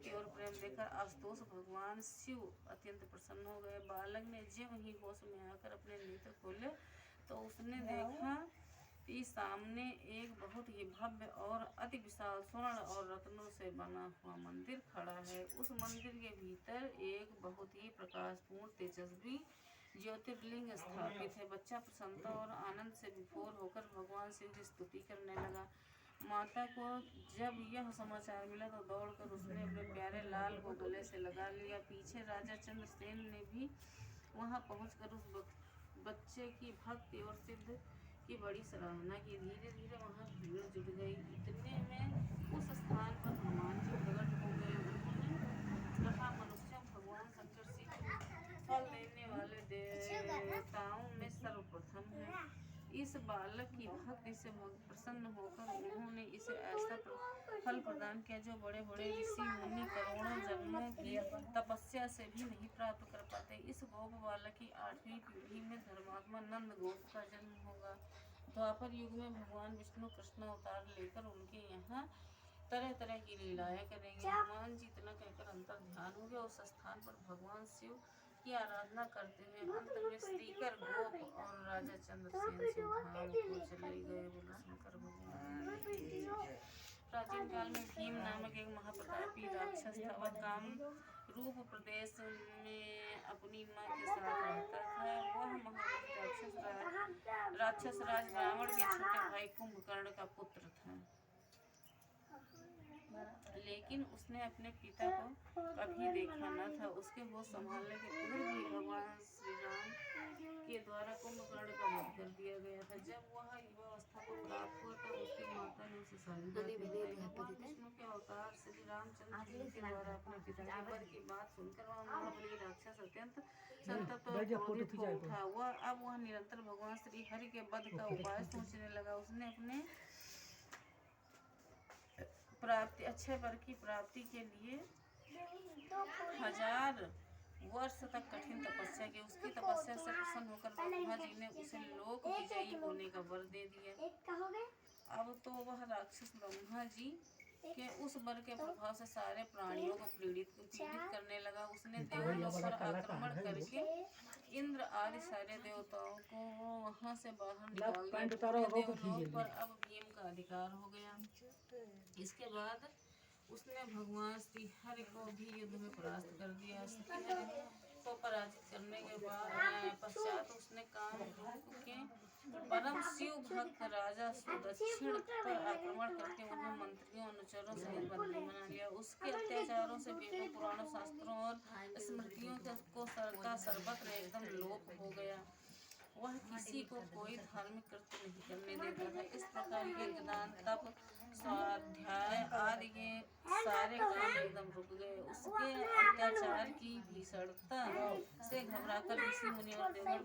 भक्ति और प्रेम देखकर आशुतोष भगवान शिव अत्यंत प्रसन्न हो गए। बालक ने ज्यों ही होश में आकर अपने नेत्र खोले तो उसने देखा कि सामने एक बहुत ही भव्य और अति विशाल स्वर्ण और रत्नों से बना हुआ मंदिर खड़ा है। उस मंदिर के भीतर एक बहुत ही प्रकाशपूर्ण तेजस्वी ज्योतिर्लिंग स्थापित है। बच्चा प्रसन्नता और आनंद से विभोर होकर भगवान शिव की स्तुति करने लगा। माता को जब यह समाचार मिला तो दौड़कर उसने अपने प्यारे लाल को गले से लगा लिया। पीछे राजा चंद्रसेन ने भी वहां पहुंचकर उस बच्चे की भक्ति और सिद्ध की बड़ी सराहना की। धीरे धीरे वहां भीड़ जुट गई। इतने में उस स्थान पर हनुमान जी प्रकट हो गए। उन्होंने कहा, मनुष्यों, भगवान शंकर शिव फल देने वाले देवताओं में सर्वप्रथम है। इस बालक की भक्ति से प्रसन्न होकर उन्होंने इसे ऐसा फल प्रदान किया जो बड़े बड़े ऋषि मुनि करोड़ों जन्मों की तपस्या से भी नहीं प्राप्त कर पाते। इस गोप बालक की 8वीं पीढ़ी में धर्मात्मा नंद गोप का जन्म होगा। द्वापर युग में भगवान विष्णु कृष्ण अवतार लेकर उनके यहाँ तरह तरह की लीलाएं करेंगे। हनुमान जी इतना कहकर अंतर ध्यान हो गया। उस स्थान पर भगवान शिव की आराधना करते हैं। अंत में श्रीकर गोप और राजा चंद्रसेन शिवधाम को चले गए। बोलो शंकर भगवान। प्राचीन काल में भीम नामक एक महाप्रतापी राक्षस था। वह काम रूप प्रदेश में अपनी मां के साथ रहता था। वह महाबली राक्षस राज रावण के छोटे भाई कुंभकर्ण का पुत्र था। लेकिन उसने अपने पिता को कभी देखा न था। उसके होश संभालने के पूर्व ही भगवान श्री राम के द्वारा कुंभकर्ण का वध कर दिया गया था। जब वह युवावस्था को प्राप्त हुआ तब उसकी माता ने उसे सारी बात बताई। भगवान विष्णु के अवतार श्री रामचंद्र जी के द्वारा अपने पिता के वर की बात सुनकर वह महाबली राक्षस अत्यंत संतप्त और क्रोधित हो उठा। वह निरंतर भगवान श्री हरि के वध का उपाय सोचने लगा। उसने अपने अच्छे वर की प्राप्ति के लिए 1000 वर्ष तक कठिन तपस्या की। उसकी तपस्या से प्रसन्न होकर ब्रह्मा जी ने उसे लोक विजयी होने का वर दे दिया। अब तो वह राक्षस ब्रह्मा जी के उस वर के प्रभाव से सारे प्राणियों को पीड़ित करने लगा। उसने देवलोक पर आक्रमण करके इंद्र आदि सारे देवताओं को वहां से बाहर निकाल दिया। देवलोक पर अब भीम का अधिकार हो गया। इसके बाद उसने भगवान श्री हरि को भी युद्ध में परास्त कर दिया। श्री हरि को पराजित करने के पश्चात उसने कामरूप के परम शिव भक्त राजा सुदक्षिण पर आक्रमण करके उन्हें मंत्रियों अनुचरों सहित बंदी बना लिया। उसके अत्याचारों से वेदों, पुराणों, शास्त्रों और स्मृतियों का सर्वत्र एकदम लोप हो गया। वह किसी को कोई धार्मिक कृत्य नहीं करने देता था। इस प्रकार के ज्ञान, तप, स्वाध्याय आदि के सारे काम एकदम रुक गए। उसके अत्याचार की भीषणता से घबराकर ऋषि मुनि और देवगण